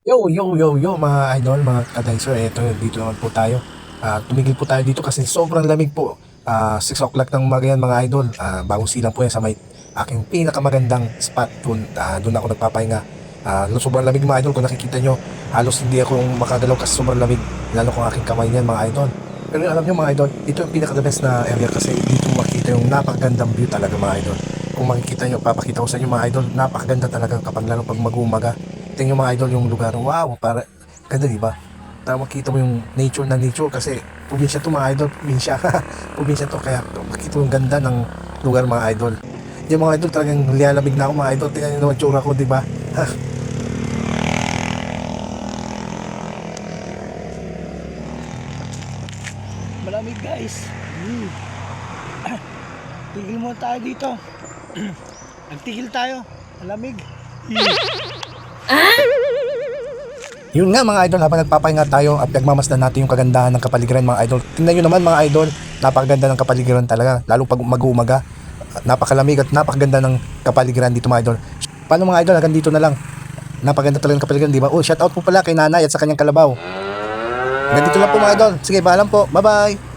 Yo mga idol, mga ka-dicer, eto dito naman po tayo. Tumigil po tayo dito kasi sobrang lamig po. 6 o'clock ng umaga yan mga idol. Bagong silang po yan sa may aking pinakamagandang spot doon. Doon ako nagpapahinga. Sobrang lamig mga idol, kung nakikita nyo, halos hindi ako makagalaw kasi sobrang lamig. Lalo kung aking kamay niyan mga idol. Pero alam nyo mga idol, ito yung pinaka-the best na area kasi dito makikita yung napakagandang view talaga mga idol. Kung makikita nyo, papakita ko sa inyo mga idol, napakaganda talaga kapag lalo pag mag-uumaga. Tingnan nyo mga idol yung lugar. Wow, para ganda di ba? Tama, makita mo yung nature na nature kasi probinsya to mga idol, probinsya. Probinsya to kaya makita mo yung ganda ng lugar mga idol. Yung mga idol talagang lialamig na ako mga idol. Tingnan nyo naman tsura ko, di ba? Malamig guys. Tigil muna tayo dito. Nagtigil tayo. Malamig. Yun nga mga idol, habang nagpapahinga tayo at nagmamasdan natin yung kagandahan ng kapaligiran mga idol. Tingnan nyo naman mga idol, napakaganda ng kapaligiran talaga. Lalo pag mag-uumaga, napakalamig at napakaganda ng kapaligiran dito mga idol. Paano mga idol, hanggang dito na lang. Napakaganda talaga ng kapaligiran, di ba? Oh, shout out po pala kay nanay at sa kanyang kalabaw. Hanggang dito lang po mga idol. Sige, paalam po. Bye bye.